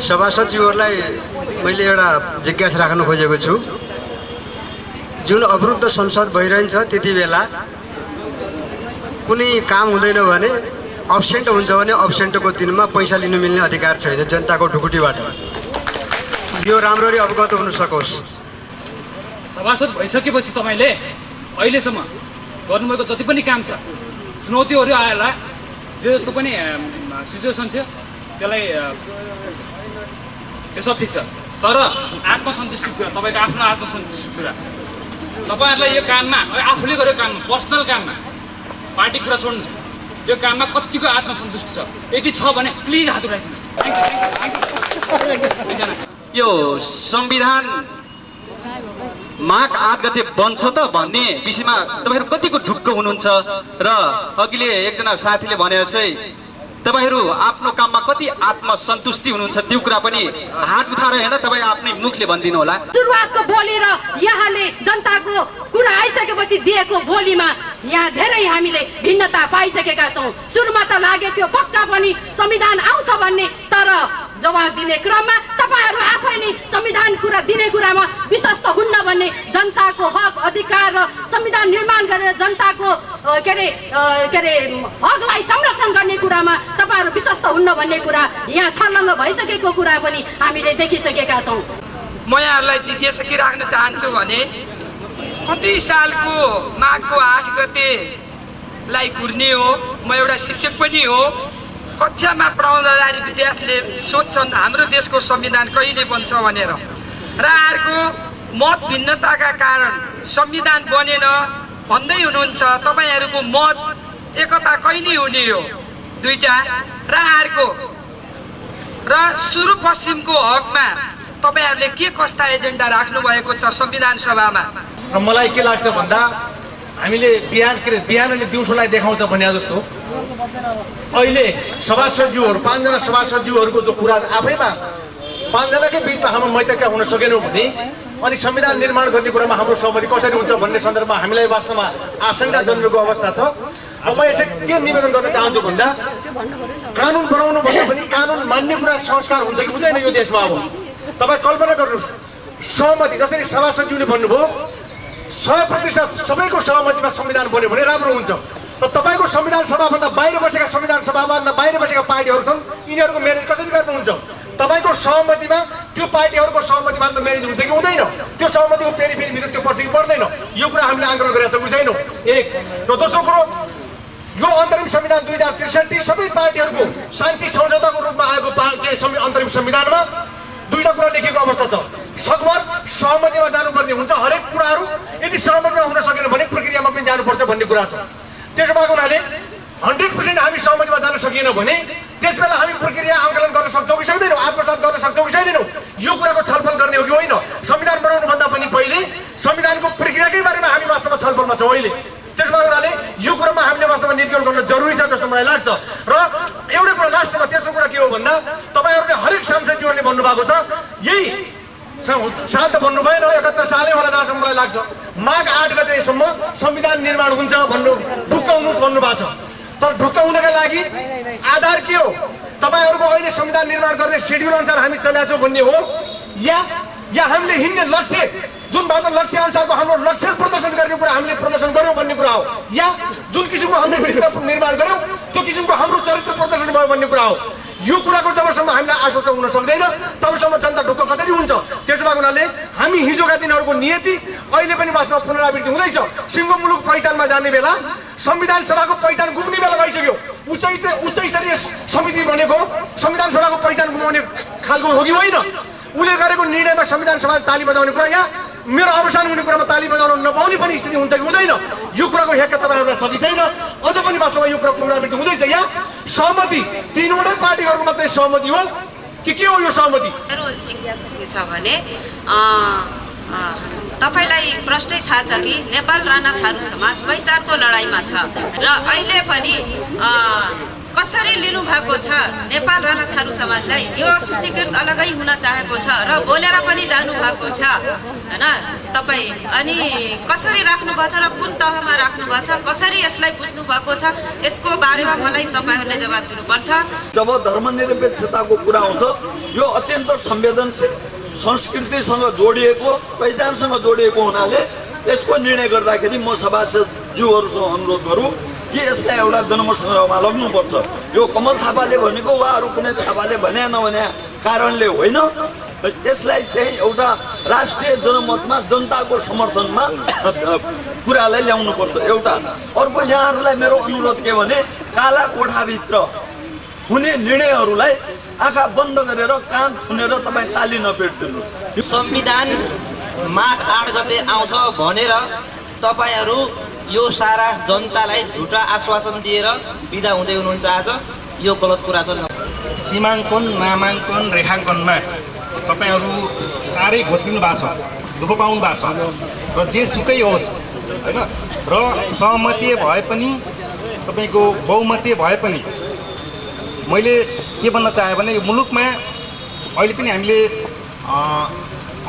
सभासदज्यूहरूलाई मैले एउटा जिज्ञासा राख्न खोजेको छु। जुन अवरुद्ध संसद भइरहन्छ त्यति बेला कुनै काम हुँदैन भने अब्सेन्ट हुन्छ भने अब्सेन्टको दिनमा पैसा लिनु मिल्ने अधिकार छैन जनताको ढुकुटीबाट। यो राम्ररी अवगत हुन सकोस्। सभासद भइसकेपछि तपाईले अहिलेसम्म गर्नुभएको जति पनि काम छ, चुनौतीहरू आएला, जे जस्तो पनि सिचुएसन थियो त्यसलाई त्यो सब ठिक छ। तर आत्मसन्तुष्टि कुरा, तपाईको आफ्नो आत्मसन्तुष्टि कुरा, तपाईहरुलाई यो काममा आफूले गरेको काममा, पर्सनल काममा, पार्टी कुरा छोड्नु, यो काममा कतिको आत्मसन्तुष्टि छ? यदि छ भने प्लिज हात उठाइदिनुहोस्। यो संविधान माघ 8 गते बन्छ त भन्ने विषयमा तपाईहरु कतिको ढुक्क हुनुहुन्छ? र अघिले एकजना साथीले भने चाहिँ तपाईहरु आफ्नो काममा कति आत्मसन्तुष्टि हुनुहुन्छ त्यो कुरा पनि हात उठाएर हैन तपाईँ आफ्नै मुखले भनिदिनु होला। सुरुवातको बोली र यहाँले जनताको कुरा आइसकेपछि दिएको बोलीमा यहाँ धेरै हामीले भिन्नता पाइसकेका छौँ। सुरुमा त लागे थियो पक्का पनि संविधान आउँछ भन्ने, तर जवाब दिने क्रममा तपाईहरु आफै नै संविधान कुरा दिने कुरामा विश्वस्त हुन्न भन्ने, जनताको हक अधिकार र संविधान निर्माण गरेर जनताको हकलाई संरक्षण गर्ने कुरामा तपाईहरु विश्वस्त हुन्न भन्ने कुरा यहाँ छर्लङ्ग भइसकेको कुरा पनि हामीले देखिसकेका छौँ। म यहाँहरूलाई जिज्ञासा के राख्न चाहन्छु भने कति सालको माघको 8 गतेलाई घुर्ने हो। म एउटा शिक्षक पनि हो। कक्षामा पढाउँदाखेरि विद्यार्थीले सोध्छन् हाम्रो देशको संविधान कहिले बन्छ भनेर, र अर्को मत भिन्नताका कारण संविधान बनेन भन्दै हुनुहुन्छ। तपाईहरुको मत एकता कहिले हुने हो? दुईटा। र अर्को र सुरु पश्चिमको हकमा तपाईहरुले के कस्ता एजेन्डा राख्नु भएको छ संविधान सभामा? र मलाई के लाग्छ भन्दा हामीले बिहान अनि दिउँसोलाई देखाउँछ भने जस्तो अहिले सभासदज्यूहरू 5 जना सभासदज्यूहरूको जो कुरा आफैमा 5 जनाकै बिचमा हाम्रो मैत्रीका हुन सकेनौँ भने अनि संविधान निर्माण गर्ने कुरामा हाम्रो सहमति कसरी हुन्छ भन्ने सन्दर्भमा हामीलाई वास्तवमा आशंका जन्मेको अवस्था छ। अब म यसै के निवेदन गर्न चाहन्छु भन्दा कानुन बनाउनु भन्दा पनि कानुन मान्ने कुरा संस्कार हुन्छ कि हुँदैन यो देशमा। अब तपाईँ कल्पना गर्नुहोस्, सहमति जसरी सभासदज्यूले भन्नुभयो 100% सबैको सहमतिमा संविधान बन्यो भने राम्रो हुन्छ। र तपाईँको संविधान सभाभन्दा बाहिर बसेका संविधान सभामा बाहिर बसेका पार्टीहरू छन्, यिनीहरूको म्यानेज कसरी गर्नुहुन्छ? तपाईँको सहमतिमा त्यो पार्टीहरूको सहमतिमा त म्यानेज हुन्छ कि हुँदैन? त्यो सहमतिको पेरिफेरीभित्र त्यो पर्छ कि पर्दैन? यो कुरा हामीले आग्रह गरेका बुझाइनौँ। एक र दोस्रो कुरो, यो अन्तरिम संविधान 2063 सबै पार्टीहरूको शान्ति सम्झौताको रूपमा आएको अन्तरिम संविधानमा 2टा कुरा लेखिएको अवस्था छ। सकभर सहमतिमा जानुपर्ने हुन्छ हरेक कुराहरू, यदि सहमतिमा हुन सकेन भने प्रक्रियामा पनि जानुपर्छ भन्ने कुरा छ। त्यसो भएको हुनाले 100% हामी सहमतिमा जान सकिएन भने त्यसबेला हामी प्रक्रिया आकलन गर्न सक्छौँ कि सक्दैनौँ, आत्मसात गर्न सक्छौँ कि सक्दैनौँ, यो कुराको छलफल गर्ने हो कि होइन? संविधान बनाउनुभन्दा पनि पहिले संविधानको प्रक्रियाकै बारेमा हामी वास्तवमा छलफलमा छौँ अहिले। त्यसो भएको हुनाले यो कुरामा हामीले वास्तवमा निर्णय गर्न जरुरी छ जस्तो मलाई लाग्छ। र एउटै कुरा लास्टमा तेस्रो कुरा के हो भन्दा तपाईँहरूले हरेक सांसदज्यूहरूले भन्नुभएको छ, यही साल त भन्नु भएन, 71 सालै होला जहाँसम्म मलाई लाग्छ, माघ 8 गतेसम्म संविधान निर्माण हुन्छ ढुक्क हुनुहोस् भन्नुभएको छ। तर ढुक्क हुनका लागि आधार के हो? तपाईँहरूको अहिले संविधान निर्माण गर्ने सेड्युल अनुसार हामी चलेका छौँ भन्ने हो, या हामीले हिँड्ने लक्ष्य जुन बाटो लक्ष्य अनुसारको हाम्रो लक्ष्य प्रदर्शन गर्ने कुरा हामीले प्रदर्शन गर्यौँ भन्ने कुरा हो, या जुन किसिमको हामीले चरित्र निर्माण गर्यौँ त्यो किसिमको हाम्रो चरित्र प्रदर्शन भयो भन्ने कुरा हो? यो कुराको जबसम्म हामीलाई आश्वस्त हुन सक्दैन तबसम्म जनता ढुक्क कसरी हुन्छ? त्यसो भएको हुनाले हामी हिजोका दिनहरूको नियति अहिले पनि वास्तवमा पुनरावृत्ति हुँदैछ। सिङ्गो मुलुक पहिचानमा जाने बेला संविधान सभाको पहिचान गुम्ने बेला भइसक्यो। उच्च स्तरीय समिति भनेको संविधान सभाको पहिचान गुमाउने खालको हो कि होइन? उसले गरेको निर्णयमा संविधान सभाले ताली बजाउने कुरा या मेरो अवसान हुने कुरामा ताली बजाउन नपाउने पनि स्थिति हुन्छ कि हुँदैन? यो कुराको हेक्का तपाईँहरूलाई छ कि छैन? अझ पनि वास्तवमा यो कुरा पुनरावृत्ति हुँदैछ या सहमति 3वटै पार्टीहरूको मात्रै सहमति हो कि के हो यो सहमति? मेरो जिज्ञासा के छ भने तपाईलाई प्रष्टै थाहा छ कि नेपाल राणा थारू समाज पहिचानको लडाईँमा छ र अहिले पनि कसरी लिनु भएको छ नेपाल राणा थारू समाजलाई यो सुस्वीकृत अलगै हुन चाहेको छ र बोलेर पनि जानु भएको छ हैन? तपाईँ अनि कसरी राख्नु भएको छ र कुन तहमा राख्नु भएको छ, कसरी यसलाई बुझ्नु भएको छ, यसको बारेमा मलाई तपाईँहरूले जवाब दिनुपर्छ। जब धर्मनिरपेक्षताको कुरा आउँछ यो अत्यन्त संवेदनशील संस्कृतिसँग जोडिएको पहिचानसँग जोडिएको हुनाले यसको निर्णय गर्दाखेरि म सभासदज्यूहरूसँग अनुरोध गरौँ कि यसलाई एउटा जनमत सभामा लग्नुपर्छ। यो कमल थापाले भनेको वा अरू कुनै थापाले भने नभने कारणले होइन, यसलाई चाहिँ एउटा राष्ट्रिय जनमतमा जनताको समर्थनमा कुरालाई ल्याउनुपर्छ एउटा। अर्को यहाँहरूलाई मेरो अनुरोध के भने काला कोठाभित्र हुने निर्णयहरूलाई आँखा बन्द गरेर कान थुनेर तपाईँ ताली नपेट्दिनुहोस्। संविधान माघ 8 गते आउँछ भनेर तपाईँहरू यो सारा जनतालाई झुटा आश्वासन दिएर बिदा हुँदै हुनुहुन्छ। आज यो गलत कुरा छ। सीमाङ्कन नामाङ्कन रेखाङ्कनमा तपाईँहरू साह्रै घोत्लिनु भएको छ, दुःख पाउनु भएको छ र जेसुकै होस् होइन, र सहमति भए पनि तपाईँको बहुमतीय भए पनि मैले के भन्न चाहेँ भने यो मुलुकमा अहिले पनि हामीले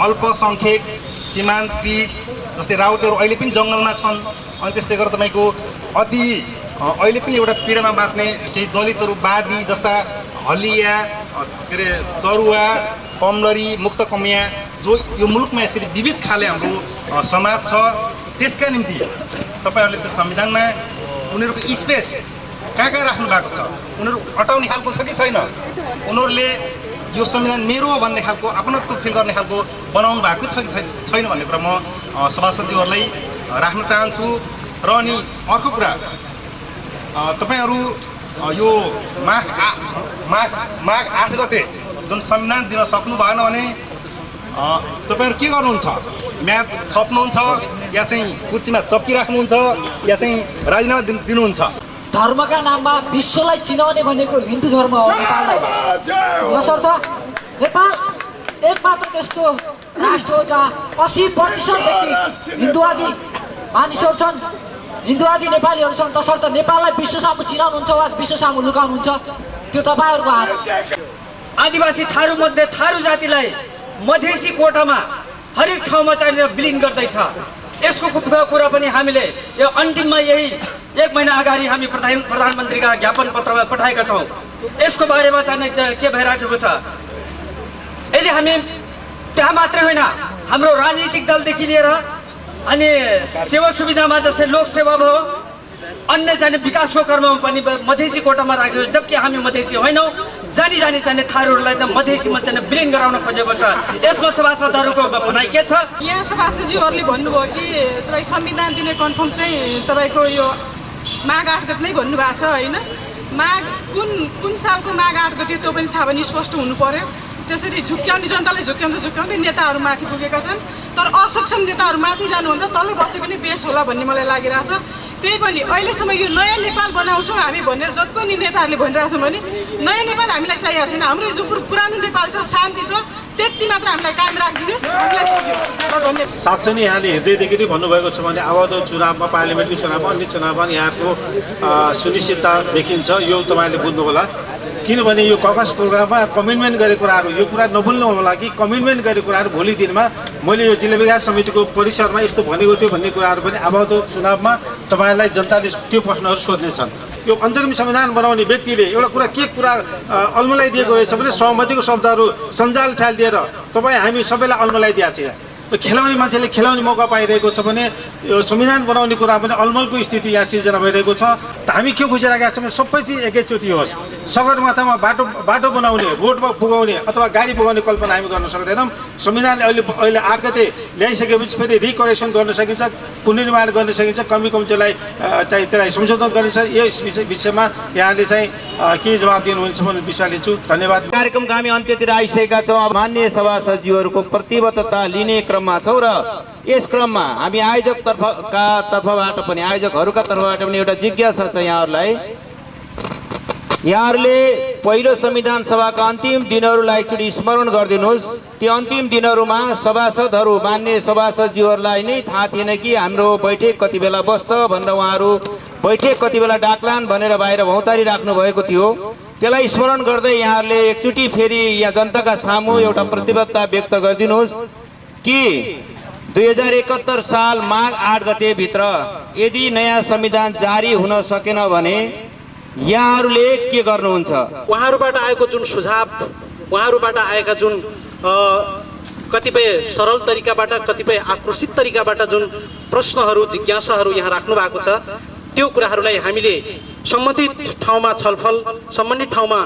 अल्पसङ्ख्यक सीमान्तकृत जस्तै राउटहरू अहिले पनि जङ्गलमा छन्। अनि त्यस्तै गरेर तपाईँको अति अहिले पनि एउटा पीडामा बाँच्ने केही दलितहरू बादी जस्ता हलिया के अरे चरुवा कमलरी मुक्त कमिया जो यो मुलुकमा यसरी विविध खाले हाम्रो समाज छ। त्यसका निम्ति तपाईँहरूले त्यो संविधानमा उनीहरूको स्पेस कहाँ राख्नु भएको छ, उनीहरू अटाउने खालको छ कि छैन, उनीहरूले यो संविधान मेरो हो भन्ने खालको अपनत्व फिल गर्ने खालको बनाउनु भएको छ कि छैन भन्ने कुरा म सभासदज्यूहरूलाई राख्न चाहन्छु। र अनि अर्को कुरा तपाईँहरू यो माघ 8 गते जुन संविधान दिन सक्नु भएन भने तपाईँहरू के गर्नुहुन्छ? म्याद थप्नुहुन्छ या चाहिँ कुर्सीमा चप्किराख्नुहुन्छ या चाहिँ राजीनामा दिनुहुन्छ? धर्मका नाममा विश्वलाई चिनाउने भनेको हिन्दू धर्म हो नेपाललाई। यसर्थ नेपाल एकमात्र त्यस्तो राष्ट्र हो जहाँ 80% व्यक्ति हिन्दूवादी मानिसहरू छन्। हिन्दूवादी नेपालीहरू छन् तसर्थ नेपाललाई विश्व सामु चिनाउनुहुन्छ वा विश्व सामु लुकाउनुहुन्छ त्यो तपाईँहरूको हात। आदिवासी थारू मध्ये थारू जातिलाई मधेसी कोटामा हरेक ठाउँमा चाहिँ विलिन गर्दैछ। यसको कुरा पनि हामीले यो अन्तिममा यही 1 महिना अगाडि हामी प्रधानमन्त्रीका ज्ञापन पत्र पठाएका छौँ। यसको बारेमा चाहिँ के भइरहेको छ, यदि हामी त्यहाँ मात्रै होइन हाम्रो राजनीतिक दलदेखि लिएर अनि सेवा सुविधामा जस्तै लोकसेवा भयो अन्य चाहिँ विकासको कर्ममा पनि मधेसी कोटामा राखेको, जबकि हामी मधेसी होइनौँ। जानी चाहिँ थारूहरूलाई चाहिँ मधेसीमा चाहिँ विलिन गराउन खोजेको छ। यसमा सभासदहरूको भनाइ के छ? यहाँ सभासदज्यूहरूले भन्नुभयो कि तपाईँ संविधान दिने कन्फर्म चाहिँ तपाईँको यो माघ 8 गते नै भन्नुभएको छ होइन। माघ कुन सालको माघ 8 गते त्यो पनि थाहा पनि स्पष्ट हुनु पर्यो। त्यसरी झुक्क्याउने जनतालाई झुक्क्याउँदै नेताहरू माथि पुगेका छन्, तर असक्षम नेताहरू माथि जानुभन्दा तल्लै बसेको नै बेस होला भन्ने मलाई लागिरहेछ। त्यही पनि अहिलेसम्म यो नयाँ नेपाल बनाउँछौँ हामी भनेर जति पनि नेताहरूले भनिरहेको छौँ भने नयाँ नेपाल हामीलाई चाहिएको छैन। हाम्रो जो पुरानो नेपाल छ, शान्ति छ, त्यति मात्र हामीलाई कायम राखिदिनुहोस्। हामीलाई साँच्चै नै यहाँले हृदयदेखि नै भन्नुभएको छ भने आउँदो चुनावमा, पार्लियामेन्टको चुनावमा, अन्य चुनावमा यहाँको सुनिश्चितता देखिन्छ। यो तपाईँले बुझ्नु होला, किनभने यो ककस प्रोग्राममा कमिटमेन्ट गरेको कुराहरू, यो कुरा नभुल्नु होला कि कमिटमेन्ट गरेको कुराहरू भोलि दिनमा मैले यो जिल्ला विकास समितिको परिसरमा यस्तो भनेको थियो भन्ने कुराहरू पनि आउँदो चुनावमा तपाईँहरूलाई जनताले त्यो प्रश्नहरू सोध्नेछन्। यो अन्तरिम संविधान बनाउने व्यक्तिले एउटा कुरा के कुरा अल्मलाइदिएको रहेछ भने सहमतिको शब्दहरू सञ्जाल फ्यालिदिएर तपाईँ हामी सबैलाई अल्मलाइदिएको छ। खेलाउने मान्छेले खेलाउने मौका पाइरहेको छ भने यो संविधान बनाउने कुरा पनि अलमलको स्थिति यहाँ सिर्जना भइरहेको छ। त हामी के खोजिरहेका छौँ भने सबै चिज एकैचोटि होस्। सगरमाथामा बाटो बनाउने, रोडमा पुगाउने अथवा गाडी पुगाउने कल्पना हामी गर्न सक्दैनौँ। संविधानले अहिले 8 गते ल्याइसकेपछि फेरि रिकरेक्सन गर्न सकिन्छ, पुनर्निर्माण गर्न सकिन्छ, कमी कमजोरलाई चाहिँ त्यसलाई संशोधन गरिन्छ। यस विषयमा यहाँले चाहिँ के जवाब दिनुहुन्छ भन्ने विषय लिन्छु। धन्यवाद। कार्यक्रमका हामी अन्त्यतिर आइसकेका छौँ। मान्य सभासदज्यूहरूको प्रतिबद्धता लिने क्रममा छौँ र यस क्रममा हामी आयोजकका तर्फबाट पनि एउटा जिज्ञासा छ यहाँहरूलाई। यहाँहरूले पहिलो संविधान सभाका अन्तिम दिनहरूलाई एकचोटि स्मरण गरिदिनुहोस्। त्यो अन्तिम दिनहरूमा सभासदहरू, मान्य सभासदज्यूहरूलाई नै थाहा थिएन कि हाम्रो बैठक कति बेला बस्छ भनेर उहाँहरू बैठक कति बेला डाक्लान् भनेर बाहिर भौतारी राख्नु भएको थियो। त्यसलाई स्मरण गर्दै यहाँहरूले एकचोटि फेरि यहाँ जनताका सामु एउटा प्रतिबद्धता व्यक्त गरिदिनुहोस् कि 2071 साल माघ 8 गते भित्र यदि नयाँ संविधान जारी हुन सकेन भने यहाँहरूले के गर्नुहुन्छ? उहाँहरूबाट आएको जुन सुझाव, उहाँहरूबाट आएका जुन कतिपय सरल तरिकाबाट, कतिपय आक्रोशित तरिकाबाट जुन प्रश्नहरू, जिज्ञासाहरू यहाँ राख्नु भएको छ, त्यो कुराहरूलाई हामीले सम्बन्धित ठाउँमा छलफल, सम्बन्धित ठाउँमा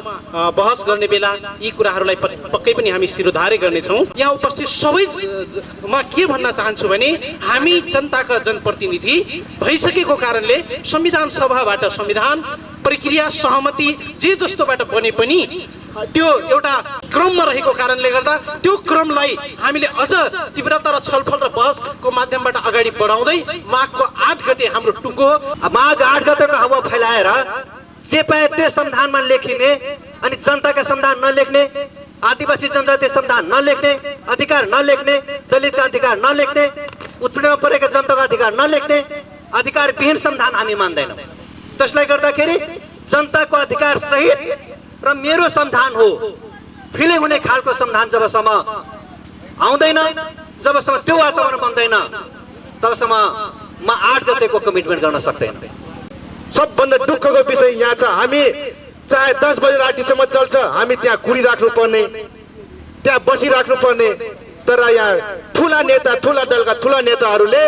बहस गर्ने बेला यी कुराहरूलाई पक्कै पनि हामी शिरोधार्य गर्नेछौँ। यहाँ उपस्थित सबैमा के भन्न चाहन्छु भने हामी जनताका जनप्रतिनिधि भइसकेको कारणले संविधान सभाबाट संविधान प्रक्रिया, सहमति जे जस्तोबाट बने पनि त्यो एउटा क्रममा रहेको कारणले गर्दा त्यो क्रमलाई हामीले अझ तीव्रता र छलफल र बहसको माध्यमबाट अगाडि बढाउँदै माघको 8 गते हाम्रो टुङ्गो माघ 8 गतेको हावा फैलाएर जे पाए त्यो संविधानमा लेखिने अनि जनताका संविधान नलेख्ने, आदिवासी जनजाति संविधान नलेख्ने, अधिकार नलेख्ने, दलितका अधिकार नलेख्ने, उत्पीडनमा परेका जनताको अधिकार नलेख्ने अधिकार विहीन संविधान हामी मान्दैनौँ। त्यसले गर्दाखेरि जनताको अधिकार सहित र मेरो संविधान हो फिले हुने खालको संविधान जबसम्म आउँदैन, जबसम्म त्यो वातावरण बन्दैन, तबसम्म म 8 गतेको कमिटमेन्ट गर्न सक्दैन। सबभन्दा दुःखको विषय यहाँ छ, हामी चाहे 10 बजे रातिसम्म चल्छ, हामी त्यहाँ कुरिराख्नु पर्ने, त्यहाँ बसिराख्नु पर्ने। तर यहाँ ठुला नेता, ठुला दलका ठुला नेताहरूले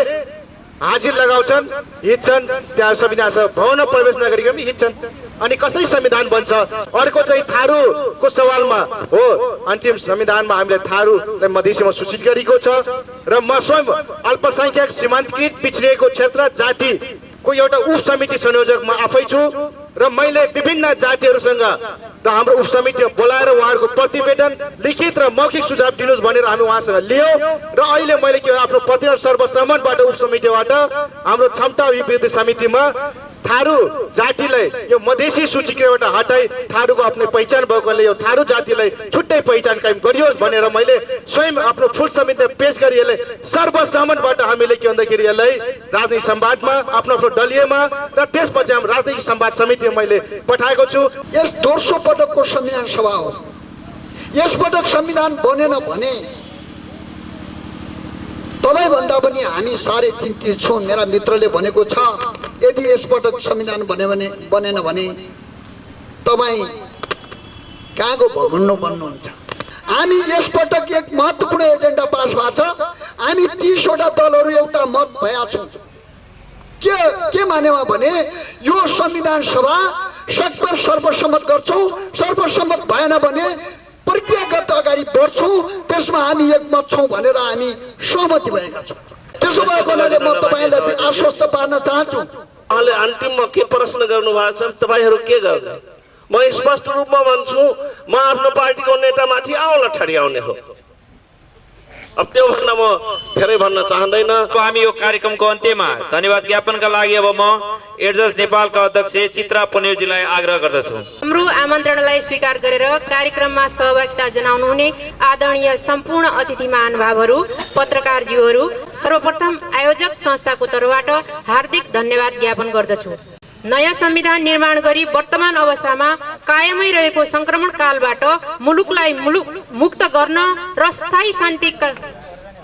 हाजिर लगाउँछन्, हिँड्छन्, त्यहाँ संविधान भवन प्रवेश नगरिकन पनि हिँड्छन्। अनि कसरी संविधान बन्छ? अर्को चाहिँ थारूको सवालमा हो, अन्तिम संविधानमा हामीले थारूलाई मधेसीमा सूचित गरेको छ र म स्वयं अल्पसंख्यक सीमान्तकृत पिछडिएको क्षेत्र जातिको एउटा उप समिति संयोजक म आफै छु र मैले विभिन्न जातिहरूसँग र हाम्रो उप समितिमा बोलाएर उहाँहरूको प्रतिवेदन लिखित र मौखिक सुझाव दिनुहोस् भनेर हामी उहाँसँग लियौँ र अहिले मैले के आफ्नो प्रतिनिधि सर्वसम्मतबाट उप समितिबाट हाम्रो क्षमता अभिवृद्धि समितिमा थारू जातिलाई यो मधेसी सूचीबाट हटाई थारूको आफ्नो पहिचान भएकोले यो थारू जातिलाई छुट्टै पहिचान कायम गरियोस् भनेर मैले स्वयं आफ्नो फुल समितिमा पेश गरी यसलाई सर्वसम्मतबाट हामीले के भन्दाखेरि यसलाई राजनीतिक संवादमा आफ्नो आफ्नो दलीयमा र त्यसपछि हम राजनीतिक संवाद समितिमा मैले पठाएको छु। यस दोस्रो पटकको संविधान सभा हो। यस पटक संविधान बनेन भने तपाईँभन्दा पनि हामी साह्रै चिन्तित छौँ। मेरा मित्रले भनेको छ यदि यस पटक संविधान बनेन भने तपाईँ कहाँको भगुन्नु बन्नुहुन्छ। हामी यस पटक एक महत्त्वपूर्ण एजेन्डा पास भएको छ। हामी 30 वटा दलहरू एउटा मत भएका छौँ। के मानेमा भने यो संविधान सभा सकभर सर्वसम्मत गर्छौँ। सर्वसम्मत भएन भने प्रक्रियागत अगाडि बढ्छौँ। त्यसमा हामी एकमत छौँ भनेर हामी सहमति भएका छौँ। त्यसो भएको हुनाले म तपाईँलाई आश्वस्त पार्न चाहन्छु। उहाँले अन्तिममा के प्रश्न गर्नु भएको छ, तपाईँहरू के गर्ने? म स्पष्ट रूपमा भन्छु, म आफ्नो पार्टीको नेतामाथि औँला ठड्याउने हो। अब त्यो भन्न म धेरै भन्न चाहँदैन। हामी यो कार्यक्रमको अन्त्यमा धन्यवाद ज्ञापनका लागि अब म एडजस्ट नेपालका अध्यक्ष चित्रा पन्यौजीलाई आग्रह गर्दछु। हाम्रो आमन्त्रणलाई स्वीकार गरेर कार्यक्रममा सहभागिता जनाउनु हुने आदरणीय सम्पूर्ण अतिथि महानुभावहरू, पत्रकारज्यूहरू, सर्वप्रथम आयोजक संस्थाको तर्फबाट हार्दिक धन्यवाद ज्ञापन गर्दछु। नयाँ संविधान निर्माण गरी वर्तमान अवस्थामा कायमै रहेको संक्रमण कालबाट मुलुकलाई मुक्त गर्न र स्थायी शान्ति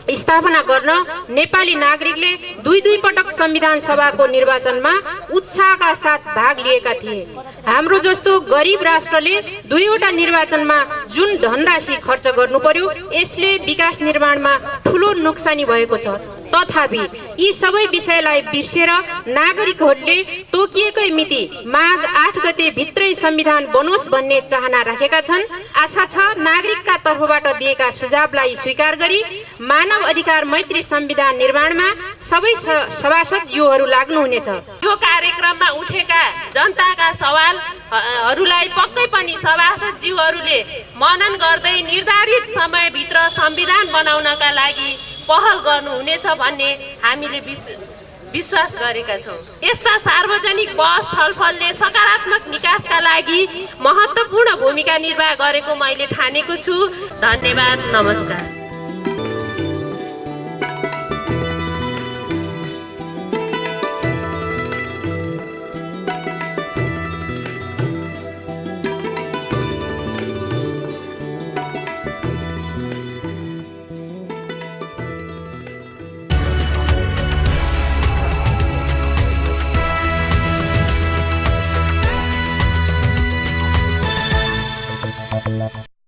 स्थापना गर्न नेपाली नागरिकले दुई पटक संविधान सभाको निर्वाचनमा उत्साहका साथ भाग लिएका थिए। हाम्रो जस्तो गरिब राष्ट्रले 2वटा निर्वाचनमा जुन धनराशि खर्च गर्नु पर्यो यसले विकास निर्माणमा ठूलो नोक्सानी भएको छ। तथापि यी सबै विषयलाई बिर्सेर नागरिकहरूले तोकिएकै मिति माघ 8 गते भित्रै संविधान बनोस् भन्ने चाहना राखेका छन्। आशा छ नागरिकका तर्फबाट दिएका सुझावलाई स्वीकार गरी मानव अधिकार मैत्री संविधान निर्माणमा सबै सभासदज्यूहरू लाग्नुहुनेछ। यो कार्यक्रममा उठेका जनताका सवालहरूलाई पक्कै पनि सभासदज्यूहरूले मनन गर्दै निर्धारित समयभित्र संविधान बनाउनका लागि पहल गर्नुहुनेछ भन्ने हामीले विश्वास गरेका छौँ। यस्ता सार्वजनिक बहस छलफलले सकारात्मक निकासका लागि महत्त्वपूर्ण भूमिका निर्वाह गरेको मैले ठानेको छु। धन्यवाद, नमस्कार।